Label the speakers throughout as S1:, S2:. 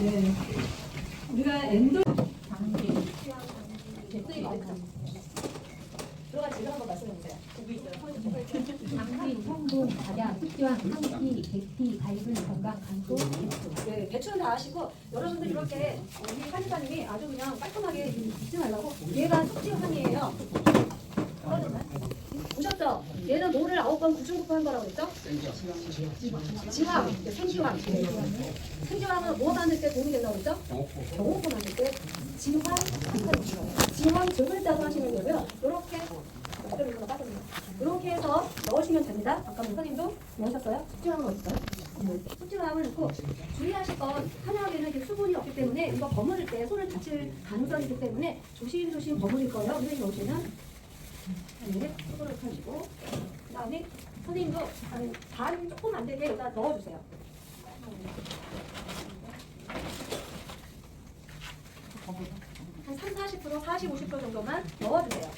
S1: 네. 우리가 엔도 들어가 지금 한번 말씀해주세요.
S2: 당귀, 성분, 발약, 흑지황, 황피, 계피, 갈근, 건강, 간소, 배추.
S1: 네, 배추는 다 아시고 여러분들 이렇게 우리 한의사님이 아주 그냥 깔끔하게 잊지 말라고 얘가 숙지황이에요. 보셨죠? 얘는 노를 9번 구중구포 한 거라고 그랬죠? 지황, 생지황. 생지황은 뭐 만들 때 도움이 된다고 그랬죠? 경호포 만들 때 지황, 지황 두 글자로 하시면 되고요. 이렇게 이렇게 해서 넣으시면 됩니다. 아까 선생님도 넣으셨어요? 숙지황은 어딨어요? 숙지황을 넣고 주의하실 건 한약에는 이렇게 수분이 없기 때문에 이거 버무릴 때 손을 다칠 가능성이 있기 때문에 조심조심 버무릴 거예요. 선생님 넣으시면 네, 손으로 펴시고 그 다음에 선생님도 반 조금 안 되게 여기다 넣어주세요. 한 30, 40%, 40, 50% 정도만 넣어주세요.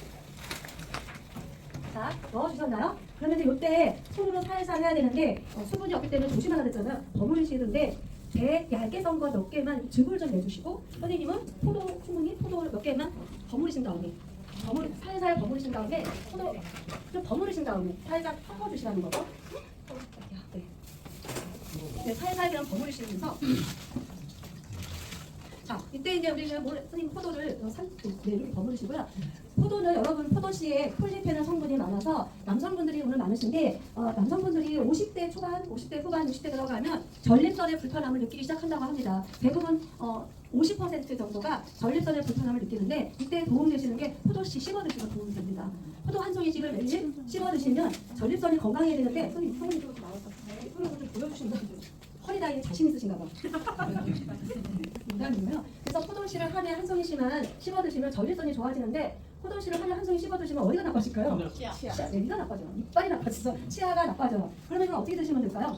S1: 자, 넣어주셨나요? 그러면 이제 이때 손으로 살살 해야 되는데 수분이 없기 때문에 조심하라 그랬잖아요. 버무리시는데 배 얇게 썬 거 몇 개만 즙을 좀 내주시고 선생님은 포도 충분히 포도를 몇 개만 버무리신 다음에 살살 버무리신 다음에 포도 좀 버무리신 다음에 살살 섞어주시라는 거죠. 네. 네, 살살 그냥 버무리시면서 자, 이때 이제 우리는 선생님 포도를 이렇게 버무리시고요. 포도는 여러분 포도씨에 폴리페놀 성분이 많아서 남성분들이 오늘 많으신데 남성분들이 50대 초반, 50대 후반, 60대 들어가면 전립선의 불편함을 느끼기 시작한다고 합니다. 대부분 50% 정도가 전립선의 불편함을 느끼는데 이때 도움되시는 게 포도씨 씹어 드시면 도움이 됩니다. 포도 한 송이씩을 매일 씹어 드시면 전립선이 건강해야 되는데 선생님 좀 나왔어. 이걸 좀 보여주신다. 허리 다이에 자신 있으신가 봐. 농담이고요. 그래서 포도씨를 하루에 한 송이씩만 씹어 드시면 전립선이 좋아지는데 포도씨를 하루에 한 송이 씹어 드시면 어디가 나빠질까요? 치아. 네, 이가 나빠져. 이빨이 나빠져서 치아가 나빠져. 그러면 이걸 어떻게 드시면 될까요?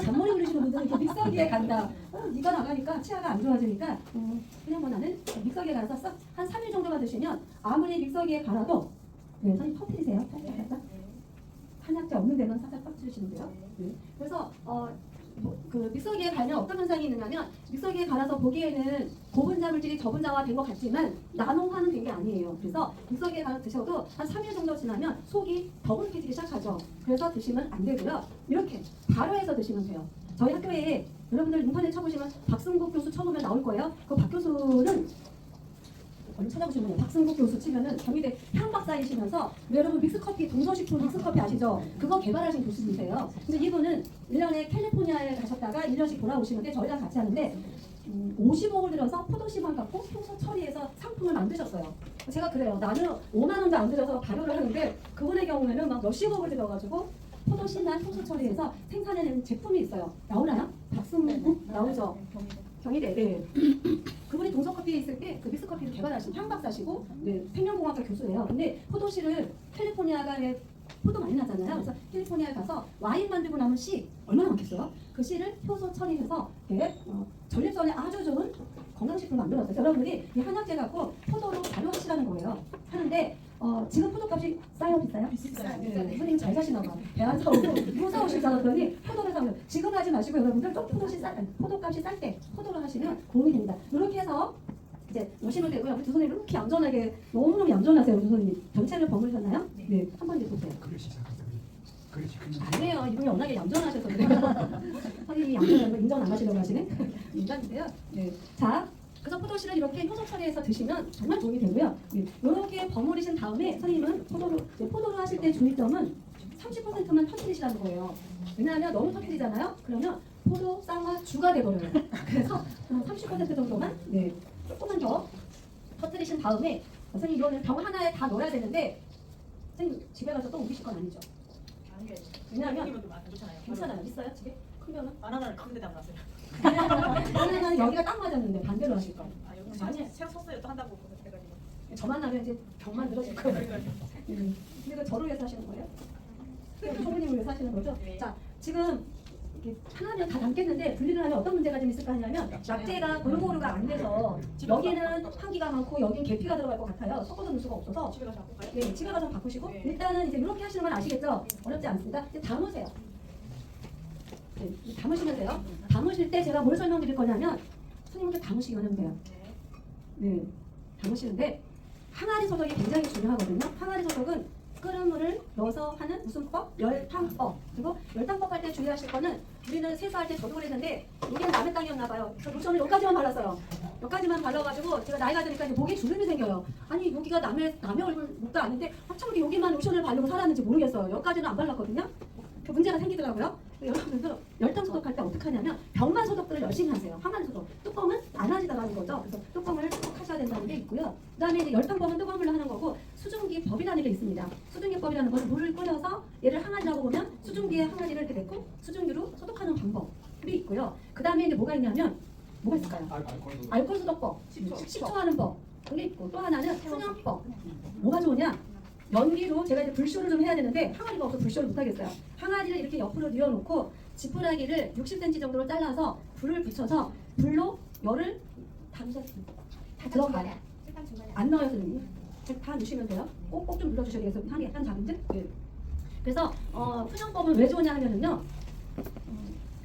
S1: 잔머리 굴리시는 분들은 이렇게 믹서기에 간다. 이가 나가니까 치아가 안 좋아지니까 그냥 뭐 나는 믹서기에 갈아서 싹 한 3일 정도만 드시면 아무리 믹서기에 갈아도 네, 선생님 터뜨리세요. 살짝. 한약재 없는 데만 살짝 터뜨리시면 돼요. 네. 그래서 그 믹서기에 갈면 어떤 현상이 있느냐면 믹서기에 갈아서 보기에는 고분자 물질이 저분자화 된 것 같지만 나노화는 된 게 아니에요. 그래서 믹서기에 갈아 드셔도 한 3일 정도 지나면 속이 더부룩해지기 시작하죠. 그래서 드시면 안 되고요. 이렇게 발효해서 드시면 돼요. 저희 학교에 여러분들 인터넷 쳐보시면 박승국 교수 쳐보면 나올 거예요. 그 박 교수는 얼른 찾아보시면 돼요. 박승국 교수 치면은 경희대 향박사이시면서 여러분 믹스커피, 동서식품 믹스커피 아시죠? 그거 개발하신 교수님이세요. 근데 이분은 1년에 캘리포니아에 가셨다가 1년씩 돌아오시는데 저희랑 같이 하는데 50억을 들여서 포도씨만 갖고 효소 처리해서 상품을 만드셨어요. 제가 그래요. 나는 5만 원도 안 들여서 발효를 하는데 그분의 경우에는 막 몇십억을 들여가지고 포도씨만 효소 처리해서 생산해낸 제품이 있어요. 나오나요? 박승국 나오죠? 경희대. 네. 그분이 동서커피에 있을 때 그 믹스커피를 개발하신 향박사시고 네, 생명공학과 교수예요. 근데 포도씨를 캘리포니아가에 포도 많이 나잖아요. 그래서 캘리포니아에 가서 와인 만들고 남은 씨 얼마나 많겠어요? 그 씨를 효소 처리해서 전립선에 아주 좋은 건강식품을 만들었어요. 여러분들이 이 한약재 갖고 포도로 발효하시라는 거예요. 하는데 지금 포도값이 싸요, 비싸요?
S3: 비싸요.
S1: 네, 선생님 잘 사시나 봐. 배 안 사오고 뭐 사오실 줄 알았더니 포도를 사면 지금 하지 마시고 여러분들 좀 포도값이 쌀 때 포도로 하시면 도움이 됩니다. 이렇게 해서 이제 넣으시면 되고요. 두 손이 이렇게 얌전하게 너무너무 얌전하세요. 두 손이 전체를 버무리셨나요? 네, 한번 이제 보세요. 아니에요. 이분이 워낙에 얌전하셔서 그래요. 선생님이 얌전한 거 인정 안 하시려고 하시네. 인간인데요. 네, 자. 그래서 포도씨를 이렇게 효소 처리해서 드시면 정말 도움이 되고요. 네, 이렇게 버무리신 다음에 선생님은 포도로 하실 때 주의점은 30%만 터뜨리시라는 거예요. 왜냐하면 너무 터뜨리잖아요. 그러면 포도 쌍화주가 돼버려요. 그래서 30% 정도만 조금만 더 터뜨리신 다음에 선생님 이거는 병 하나에 다 넣어야 되는데 선생님 집에 가서 또 우기실 건 아니죠? 왜냐하면 괜찮아요. 있어요 집에? 큰 병은?
S3: 바나나를 큰 데다 놨어요.
S1: 바나나는 여기가 딱 맞았는데 반대로 하실 거예요.
S3: 아니 새우 섰어요 또 한다고 해가지고.
S1: 저만 나면 이제 병만 늘어질 거예요. 그리고 저를 위해서 하시는 거예요? 성부님을 위해서 하시는 거죠? 자, 지금 이렇게 하나면 다 담겠는데 분리를 하면 어떤 문제가 좀 있을까 하냐면 낙제가 골고루가 안 돼서 여기는 한기가 많고 여기는 계피가 들어갈 것 같아요. 섞어서 넣을 수가 없어서
S3: 집에 가서 바꿀까요?
S1: 네, 집에 가서 바꾸시고
S3: 네.
S1: 일단은 이제 이렇게 하시는 건 아시겠죠? 어렵지 않습니다. 이제 담으세요. 네, 이제 담으시면 돼요. 담으실 때 제가 뭘 설명드릴 거냐면 선생님들 담으시기만 하면 돼요. 네, 담으시는데 항아리 소독이 굉장히 중요하거든요. 항아리 소독은 끓은 물을 넣어서 하는 무슨 법? 열탕법. 그리고 열탕법 할 때 주의하실 거는 우리는 세수할 때 저도 그랬는데 여기는 남의 땅이었나 봐요. 그래서 로션을 여기까지만 발랐어요. 여기까지만 발라가지고 제가 나이가 드니까 이제 목에 주름이 생겨요. 아니 여기가 남의 얼굴 목도 아닌데 참 우리 여기만 로션을 바르고 살았는지 모르겠어요. 여기까지는 안 발랐거든요. 그 문제가 생기더라고요. 여러분들도 열탕 소독할 때 어떻게 하냐면 병만 소독들을 열심히 하세요. 항아리 소독. 뚜껑은 안 하시더라는 거죠. 그래서 뚜껑을 꼭 하셔야 된다는 게 있고요. 그다음에 이제 열탕법은 뜨거운 물로 하는 거고 수증기 법이라는 게 있습니다. 수증기 법이라는 것은 물을 끓여서 얘를 항아리라고 보면 수증기에 항아리를 이렇게 넣고 수증기로 소독하는 방법이 있고요. 그다음에 이제 뭐가 있냐면 뭐가 있을까요? 알코올 소독법, 식초하는 법 그게 있고 또 하나는 훈연법. 뭐가 좋으냐? 연기로 제가 이제 불쇼를 좀 해야 되는데 항아리가 없어서 불쇼를 못 하겠어요. 항아리를 이렇게 옆으로 뉘어놓고 지푸라기를 60cm 정도로 잘라서 불을 붙여서 불로 열을 다 들어가요. 안 넣어요, 선생님. 다 넣으시면 돼요. 꼭꼭 좀 눌러주셔야 되겠어요. 향이 약간 작은데. 네. 그래서 훈연법은 왜 좋으냐 하면은요.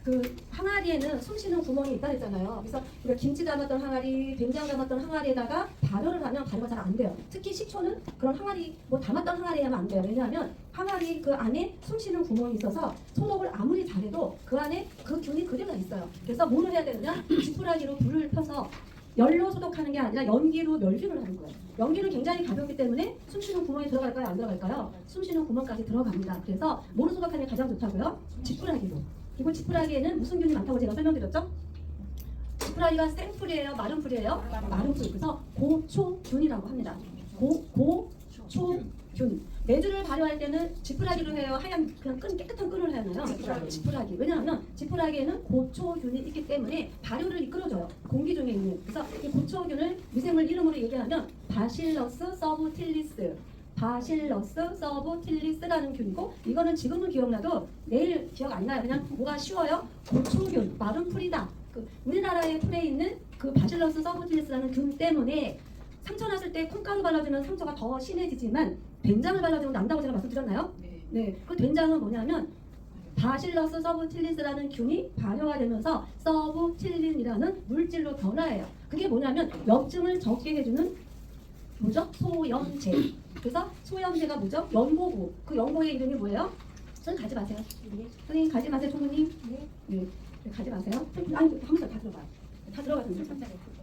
S1: 그 항아리에는 숨쉬는 구멍이 있다 했잖아요. 그래서 우리가 김치 담았던 항아리, 된장 담았던 항아리에다가 발효를 하면 발효가 잘 안 돼요. 특히 식초는 그런 항아리 뭐 담았던 항아리에 하면 안 돼요. 왜냐하면 항아리 그 안에 숨쉬는 구멍이 있어서 소독을 아무리 잘해도 그 안에 그 균이 그대로 있어요. 그래서 뭐를 해야 되느냐? 지푸라기로 불을 펴서 열로 소독하는 게 아니라 연기로 멸균을 하는 거예요. 연기는 굉장히 가볍기 때문에 숨쉬는 구멍에 들어갈까요? 안 들어갈까요? 숨쉬는 구멍까지 들어갑니다. 그래서 뭐로 소독하는 게 가장 좋다고요? 지푸라기로. 그리고 지푸라기에는 무슨 균이 많다고 제가 설명드렸죠? 지푸라기가 생풀이에요? 마른 풀이에요? 마른 풀. 그래서 고초균이라고 합니다. 고초균. 매주를 발효할 때는 지푸라기로 해요? 하얀 그냥 깨끗한 끈을 해야 하나요? 지푸라기. 왜냐하면 지푸라기에는 고초균이 있기 때문에 발효를 이끌어줘요. 공기 중에 있는. 그래서 이 고초균을 미생물 이름으로 얘기하면 바실러스 서브틸리스. 바실러스 서브틸리스라는 균이고 이거는 지금은 기억나도 내일 기억 안 나요. 그냥 뭐가 쉬워요? 고초균, 마른 풀이다. 그 우리나라의 풀에 있는 그 바실러스 서브틸리스라는 균 때문에 상처 났을 때 콩가루 발라주면 상처가 더 심해지지만 된장을 발라주면 난다고 제가 말씀드렸나요? 네. 그 된장은 뭐냐면 바실러스 서브틸리스라는 균이 발효가 되면서 서브틸린이라는 물질로 변화해요. 그게 뭐냐면 염증을 적게 해주는 뭐죠? 소염제. 그래서 소염제가 뭐죠? 연고구. 그 연고의 이름이 뭐예요? 선생님 가지 마세요. 선생님 가지 마세요, 총무님. 네. 가지 마세요. 아니, 한번 다 들어봐요. 다 들어가세요.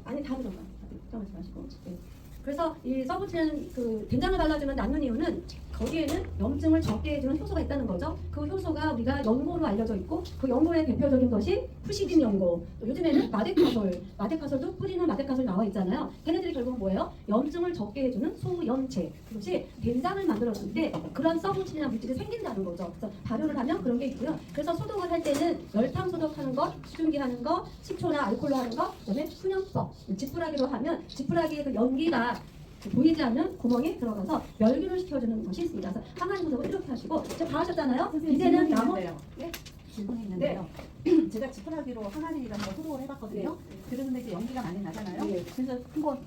S1: 아니, 다 들어봐. 걱정하지 마시고. 네. 그래서 이 서브틸린 그 된장을 발라주면 낫는 이유는 거기에는 염증을 적게 해주는 효소가 있다는 거죠. 그 효소가 우리가 연고로 알려져 있고 그 연고의 대표적인 것이 푸시딘 연고. 또 요즘에는 마데카솔도 뿌리는 마데카솔 나와 있잖아요. 걔네들이 결국 뭐예요? 염증을 적게 해주는 소염제. 그것이 된장을 만들었을 때 그런 서브틸린이라는 물질이 생긴다는 거죠. 그래서 발효를 하면 그런 게 있고요. 그래서 소독을 할 때는 열탕 소독하는 것, 수증기 하는 것, 식초나 알코올로 하는 것, 그다음에 훈연법. 지푸라기로 하면 지푸라기의 그 연기가 보이지 않는 구멍에 들어가서 멸균을 시켜주는 것이 있습니다. 그래서 항아리 소독을 이렇게 하시고 이제 다 하셨잖아요. 이제는 나무 네?
S4: 질문이 있는데요. 제가 지푸라기로 항아리랑 거 소독을 해봤거든요. 그런데 이제 연기가 많이 나잖아요.
S1: 네.
S4: 그래서 한번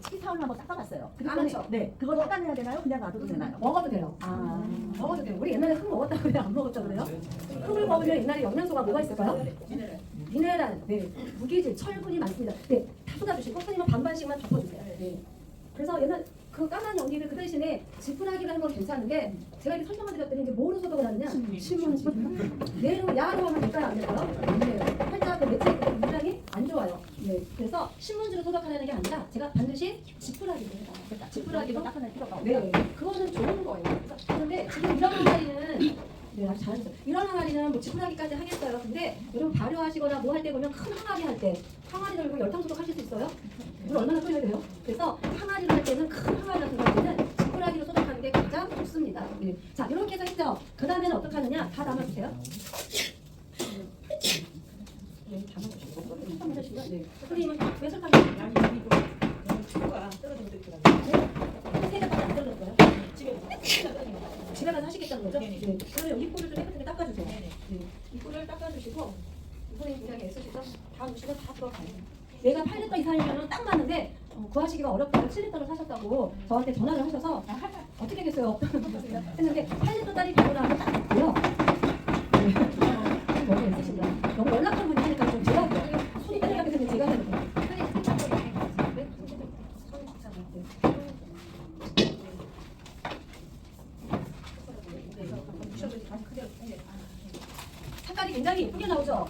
S4: 치사올로 한번 닦아봤어요.
S1: 까맣죠?
S4: 네, 그걸 닦아내야 되나요? 그냥 놔둬도 되나요?
S1: 먹어도 돼요. 먹어도 돼요. 우리 옛날에 흙 먹었다고 그래요? 안 먹었다고 그래요? 흙을 먹으면 옛날에 영양소가 뭐가 있을까요? 미네랄, 네, 무기질, 철분이 많습니다. 네, 다 쏟아주시고 선생님은 반반씩만 덮어주세요. 네. 그래서 옛날 그 까만 연기를 그 대신에 지푸라기를 하는 건 괜찮은데 제가 이렇게 설명을 드렸더니 이제 뭐로 소독을 하느냐? 내로 야로 하면 될까요? 안 될까요? 안 돼요. 살짝 그 매체 굉장히 안 좋아요. 네. 그래서 신문지로 소독하려는 게 아니라 제가 반드시 지푸라기로 해요. 지푸라기로
S4: 닦아낼 필요가 없고.
S1: 네, 그거는 좋은 거예요. 그런데 지금 이런 항아리는 네, 아주 잘하셨어요. 이런 항아리는 뭐 지푸라기까지 하겠어요. 근데 여러분 발효하시거나 뭐 할 때 보면 큰 항아리 할 때 항아리 들고 열탕 소독 하실 수 있어요? 물 얼마나 끓여야 돼요? 그래서 항아리를 할 때는 큰 항아리 같은 경우에는 지푸라기로 소독하는 게 가장 좋습니다. 네. 자, 이렇게 해서 했죠. 그 다음에는 어떻게 하느냐? 다 담아주세요. 네, 담아주시고. 담아주시고요. 네. 선생님은 왜 설탕이
S3: 아니 여기 초가 떨어진 데 있더라고요.
S1: 세 개밖에 안 떨어졌어요?
S3: 집에
S1: 집에 가서 하시겠다는 거죠?
S3: 네네.
S1: 네. 그러면 여기 코를 좀 깨끗하게 닦아주세요.
S3: 네네.
S1: 네. 입구를 닦아주시고 이번에 굉장히 애쓰시죠? 다 넣으시면 다 들어가요. 얘가 8리터 이상이면 딱 맞는데 구하시기가 어렵다고 7리터를 사셨다고 저한테 전화를 하셔서 어떻게 되겠어요? 했는데 8리터짜리 배우라고 딱 있고요. 네. 너무 애쓰신다. 너무 연락한 분이 하니까 좀 제가 손이 떨리게 되면 제가 해야 돼요. 색깔이 굉장히 예쁘게 나오죠?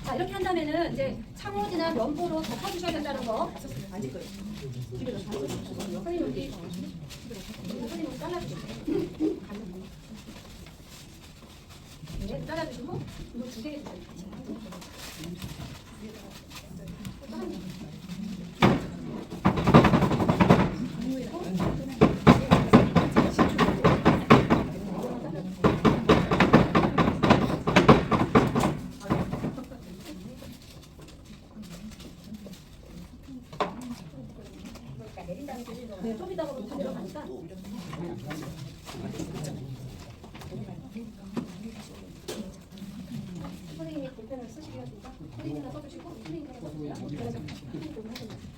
S1: 자, 이렇게 한다면은 이제 창호지나 면보로 덮어주셔야 된다는 거. 아닐 거예요. 선생님 여기 선생님 잘라주세요. 네, 잘라주시고 이거 2개 네, 좀 이따가 다 내려가니까. 선생님이 볼펜을 쓰시겠습니까? 선생님이나 써주시고 선생님이나 써주세요.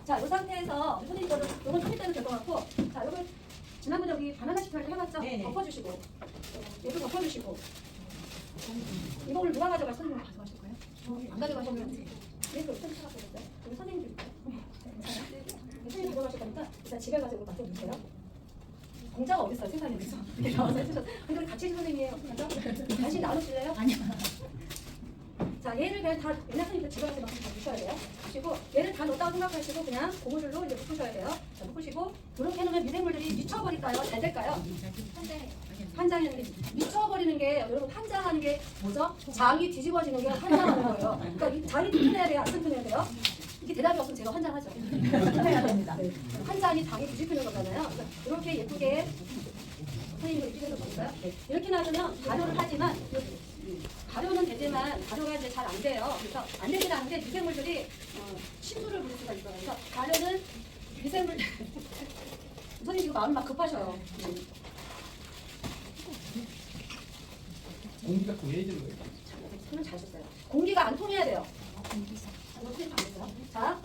S1: 자, 이 상태에서 선생님 거는 이건 좀 이따는 될 것 같고, 자, 이걸 지난번에 우리 바나나 식탁 해봤죠?
S3: 네네.
S1: 덮어주시고, 얘도 덮어주시고. 이걸 누가 가져갈 선생님 가져가실 거예요? 안 가져가시면 얘도 좀 찾아보겠어요? 우리 선생님 드릴까요? 선생님 가져가실 거니까 일단 집에 가서 이거 맡겨주세요. 공자가 어디 있어요? 세상에 그래서 이렇게 나와서 해주셔서. 근데 우리 같이 해준 선생님이에요. 어떡하죠? 다시 나누실래요? 아니요. 자, 얘를 그냥 다 옛날 선생님들 집에 가서 맡겨 주셔야 돼요. 그리고 얘를 다 넣었다고 생각하시고 그냥 고무줄로 이제 묶으셔야 돼요. 자, 묶으시고 이렇게 해놓으면 미생물들이 미쳐버릴까요? 잘 될까요? 환장했는데 미쳐버리는 게 여러분 환장하는 게 뭐죠? 장이 뒤집어지는 게 환장하는 거예요. 그러니까 이 장이 튼튼해야 돼요? 안 튼튼해야 돼요? 이게 대답이 없으면 제가 환장하죠. 튼튼해야 됩니다. 네. 환장이 장이 뒤집히는 거잖아요. 그러니까 이렇게 예쁘게 선생님도 이렇게 해서 볼까요? 네. 이렇게 놔두면 발효를 하지만 발효는 되지만 발효가 이제 잘 안 돼요. 그래서 안 되긴 하는데 미생물들이 침수를 부릴 수가 있어요. 그래서 발효는 미생물 선생님 지금 마음 막 급하셔요.
S5: 공기가 통해지는 거예요.
S1: 손을 잘 썼어요. 공기가 안 통해야 돼요. 자,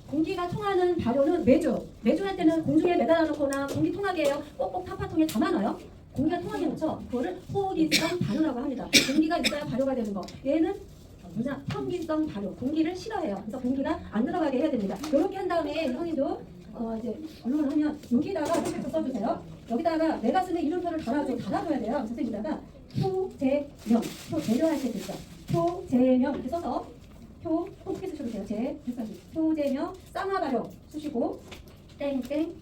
S1: 공기가 통하는 발효는 매주 할 때는 공중에 매달아 놓거나 공기 통하게요. 꼭꼭 타파통에 담아놔요. 공기가 통하게 놓죠. 그거를 호기성 발효라고 합니다. 공기가 있어야 발효가 되는 거. 얘는 뭐냐? 평기성 발효. 공기를 싫어해요. 그래서 공기가 안 들어가게 해야 됩니다. 이렇게 한 다음에 선생님도 이제 언론을 하면 여기다가 이렇게 써주세요. 여기다가 내가 쓰는 이름표를 달아줘야 돼요. 선생님다가 표제명, 표제명할 때 있죠. 표제명 이렇게 써서 어떻게 쓰셔도 돼요. 표제명 쌍화발효 쓰시고 땡땡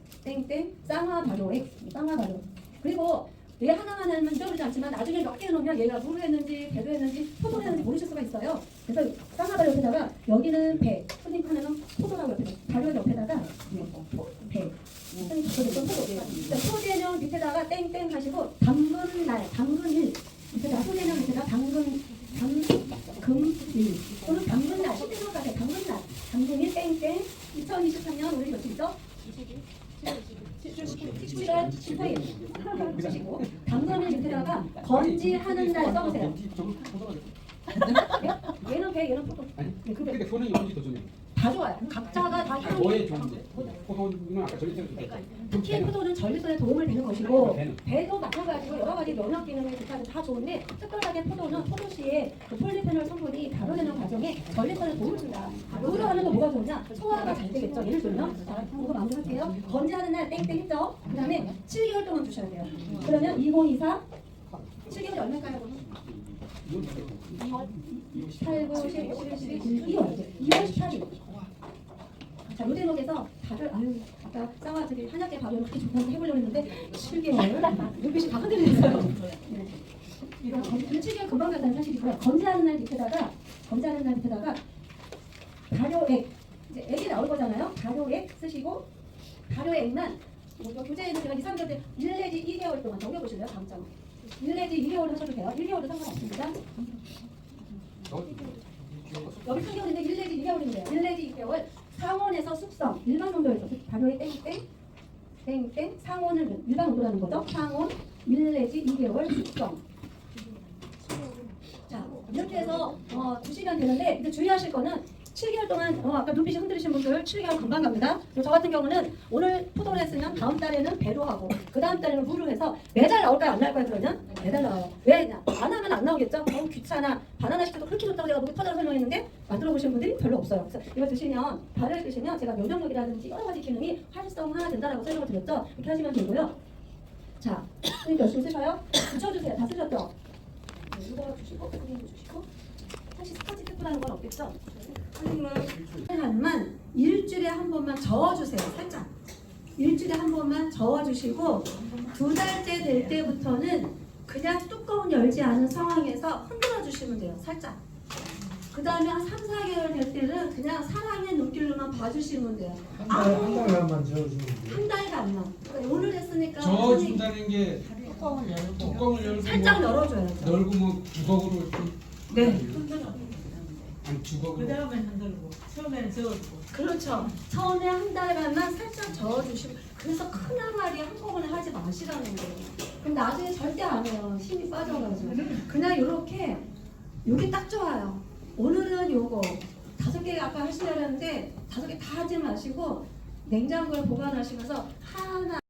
S1: 쌍화발효 그리고 얘 하나만 하면 잊어버리지 않지만 나중에 몇 개 넣으면 얘가 물을 했는지 배도 했는지 포도를 했는지 모르실 수가 있어요. 그래서 쌍화발효 옆에다가 여기는 배, 선생님 하나는 포도라고 옆에다가 발효 옆에다가 배 선생님 적어줬던 포도. 표제명 밑에다가 땡땡 하시고 당근일 밑에다가 표제명 밑에다가 당근일 또는 당근날 실제로 가세요. 당근일 땡땡 2023년 오늘 며칠이죠? 7월 15일 쓰시고 당근일 밑에다가 건지하는 날 써보세요. 얘는 배, 얘는 포도. 네,
S5: 그러니까 효능이 뭔지 더 좋네요.
S1: 다 좋아요. 각자가 다
S5: 뭐에 좋은데? 포도는 아까 전리체로 좋겠죠.
S1: 특히 포도는 전립선에 도움을 되는 것이고 배도 마찬가지로 여러 가지 면역 기능을 기타는 다 좋은데 특별하게 포도는 포도씨의 그 폴리페놀 성분이 발효되는 과정에 전립선에 도움을 준다. 우려하는 건 뭐가 좋으냐? 소화가 잘 되겠죠. 예를 들면 자, 이거 마무리할게요. 건지하는 날 땡땡 했죠. 그 다음에 7개월 동안 두셔야 돼요. 그러면 2024 7개월이 얼마일까요? 8, 9, 10, 11, 12, 2월 18일. 자, 요 대목에서 다들 아까 쌍화들이 한약계 발효 그렇게 좋다고 해보려고 했는데 7개월 눈빛이 다 흔들리셨어요. 네. 이거 7개월 금방 간다는 사실이고요. 건지하는 날 밑에다가 발효액 이제 액이 나올 거잖아요. 발효액 쓰시고 발효액만 교재에는 제가 2, 3개월 때 1 내지 2개월 동안 넘겨보실래요? 다음 장 1 내지 2개월 하셔도 돼요. 1개월도 상관없습니다. 여기 3개월인데 1 내지 2개월인데요. 1 내지 2개월 상온에서 숙성 일반 온도에서 발효의 땡땡 상온을 일반 온도라는 거죠. 상온 1 내지 2개월 숙성 이렇게 해서 두시면 되는데 이제 주의하실 거는 7개월 동안 아까 눈빛이 흔들리신 분들 7개월 금방 갑니다. 저 같은 경우는 오늘 포도를 했으면 다음 달에는 배로 하고 그 다음 달에는 무로 해서 매달 나올까요? 안 나올까요? 그러면 매달 나와요. 왜? 안 하면 안 나오겠죠? 너무 귀찮아. 바나나 식초도 그렇게 좋다고 제가 목이 터져서 설명했는데 만들어 보신 분들이 별로 없어요. 그래서 이거 드시면 발효를 드시면 제가 면역력이라든지 여러 가지 기능이 활성화된다라고 설명을 드렸죠. 이렇게 하시면 되고요. 자, 선생님 열심히 쓰셔요. 붙여주세요. 다 쓰셨죠? 네, 이거 주시고 선생님도 주시고 사실 스카치 테프라는 건 없겠죠? 선생님은 한만 일주일에 한 번만 저어주세요. 살짝 일주일에 한 번만 저어주시고 2달째 될 때부터는 그냥 뚜껑 열지 않은 상황에서 흔들어 주시면 돼요. 살짝. 그 다음에 한 3, 4개월 될 때는 그냥 사랑의 눈길로만 봐주시면 돼요.
S6: 한 달만 재워주면 돼요.
S1: 한 달간만. 그러니까 오늘 했으니까
S5: 저어준다는 게
S3: 뚜껑을 열고
S5: 뚜껑을 열고
S1: 살짝
S5: 뭐
S1: 열어줘야죠.
S5: 열고 뭐 주걱으로 좀
S1: 네.
S5: 아니
S3: 그
S5: 주걱으로
S3: 다음엔 흔들고 처음에는 저어주고
S1: 그렇죠. 처음에 한 달간만 살짝 저어주시고 그래서 큰 항아리 한꺼번에 하지 마시라는 거예요. 그럼 나중에 절대 안 해요. 힘이 빠져가지고. 그냥 이렇게 요게 딱 좋아요. 오늘은 요거 5개 아까 하시려고 했는데 5개 다 하지 마시고 냉장고에 보관하시면서 하나